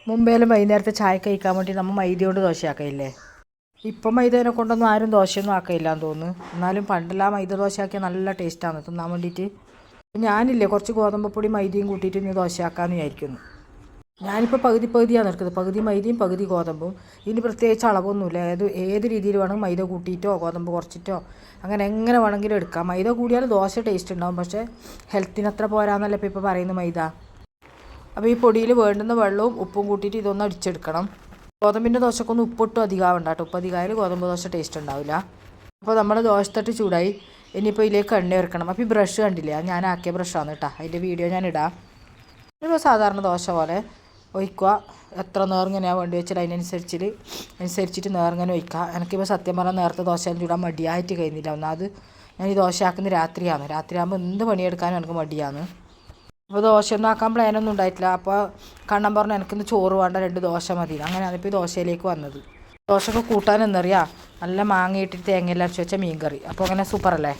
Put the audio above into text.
മുമ്പേലും വൈകുന്നേരത്തെ ചായ കഴിക്കാൻ വേണ്ടി നമ്മൾ മൈദ കൊണ്ട് ദോശയാക്കയില്ലേ. ഇപ്പം മൈദേനെ കൊണ്ടൊന്നും ആരും ദോശയൊന്നും ആക്കയില്ല എന്ന് തോന്നുന്നു. എന്നാലും പണ്ടെല്ലാം മൈദ ദോശയാക്കിയാൽ നല്ല ടേസ്റ്റാണ് തിന്നാൻ വേണ്ടിയിട്ട്. ഞാനില്ലേ കുറച്ച് ഗോതമ്പപ്പൊടി മൈദയും കൂട്ടിയിട്ട് ഇനി ദോശയാക്കാമെന്ന് വിചാരിക്കുന്നു. ഞാനിപ്പോൾ പകുതിയാണ് എടുക്കുന്നത്, പകുതി മൈദയും പകുതി ഗോതമ്പും. ഇതിന് പ്രത്യേകിച്ച് അളവൊന്നുമില്ല, ഏത് രീതിയിൽ വേണം, മൈദ കൂട്ടിയിട്ടോ ഗോതമ്പ് കുറച്ചിട്ടോ അങ്ങനെ എങ്ങനെ വേണമെങ്കിലും എടുക്കാം. മൈദ കൂടിയാൽ ദോശ ടേസ്റ്റ് ഉണ്ടാവും, പക്ഷേ ഹെൽത്തിന് അത്ര പോരാന്നല്ല ഇപ്പോൾ പറയുന്നത് മൈദ. അപ്പോൾ ഈ പൊടിയിൽ വേണ്ടുന്ന വെള്ളവും ഉപ്പും കൂട്ടിയിട്ട് ഇതൊന്ന് അടിച്ചെടുക്കണം. ഗോതമ്പിൻ്റെ ദോശക്കൊന്നും ഉപ്പിട്ടും അധികമാവണ്ട കേട്ടോ, ഉപ്പ് അധികമായാലും ഗോതമ്പ് ദോശ ടേസ്റ്റ് ഉണ്ടാവില്ല. അപ്പോൾ നമ്മൾ ദോശത്തട്ട് ചൂടായി, ഇനിയിപ്പോൾ ഇതിലേക്ക് എണ്ണ ഇറക്കണം. അപ്പോൾ ഈ ബ്രഷ് കണ്ടില്ലേ, ഞാൻ ആക്കിയ ബ്രഷാണ് കേട്ടോ, അതിൻ്റെ വീഡിയോ ഞാൻ ഇടാം. ഇപ്പോൾ സാധാരണ ദോശ പോലെ ഒഴിക്കുക, എത്ര നേർങ്ങനെയാണ് വേണ്ടി വെച്ചാൽ അതിനനുസരിച്ചിട്ട് നേർങ്ങനെ ഒഴിക്കുക. എനിക്കിപ്പോൾ സത്യം പറഞ്ഞാൽ നേരത്തെ ദോശ ചൂടാൻ മടിയായിട്ട് കഴിയുന്നില്ല. ഒന്നാമത് ഞാൻ ഈ ദോശ ആക്കുന്നത് രാത്രിയാകുമ്പോൾ എന്ത് പണിയെടുക്കാനും എനിക്ക് മടിയാണ്. അപ്പോൾ ദോശയൊന്നും ആക്കാൻ പ്ലാനൊന്നും ഉണ്ടായിട്ടില്ല. അപ്പോൾ കണ്ണൻ പറഞ്ഞു എനിക്കിന്ന് ചോറ് വേണ്ട, 2 ദോശ മതി. അങ്ങനെയാണ് ഇപ്പോൾ ഈ ദോശയിലേക്ക് വന്നത്. ദോശയൊക്കെ കൂട്ടാൻ എന്നറിയാം, നല്ല മാങ്ങ ഇട്ടിട്ട് തേങ്ങയെല്ലാം അരച്ച് വെച്ച മീൻ കറി. അപ്പോൾ അങ്ങനെ സൂപ്പറല്ലേ.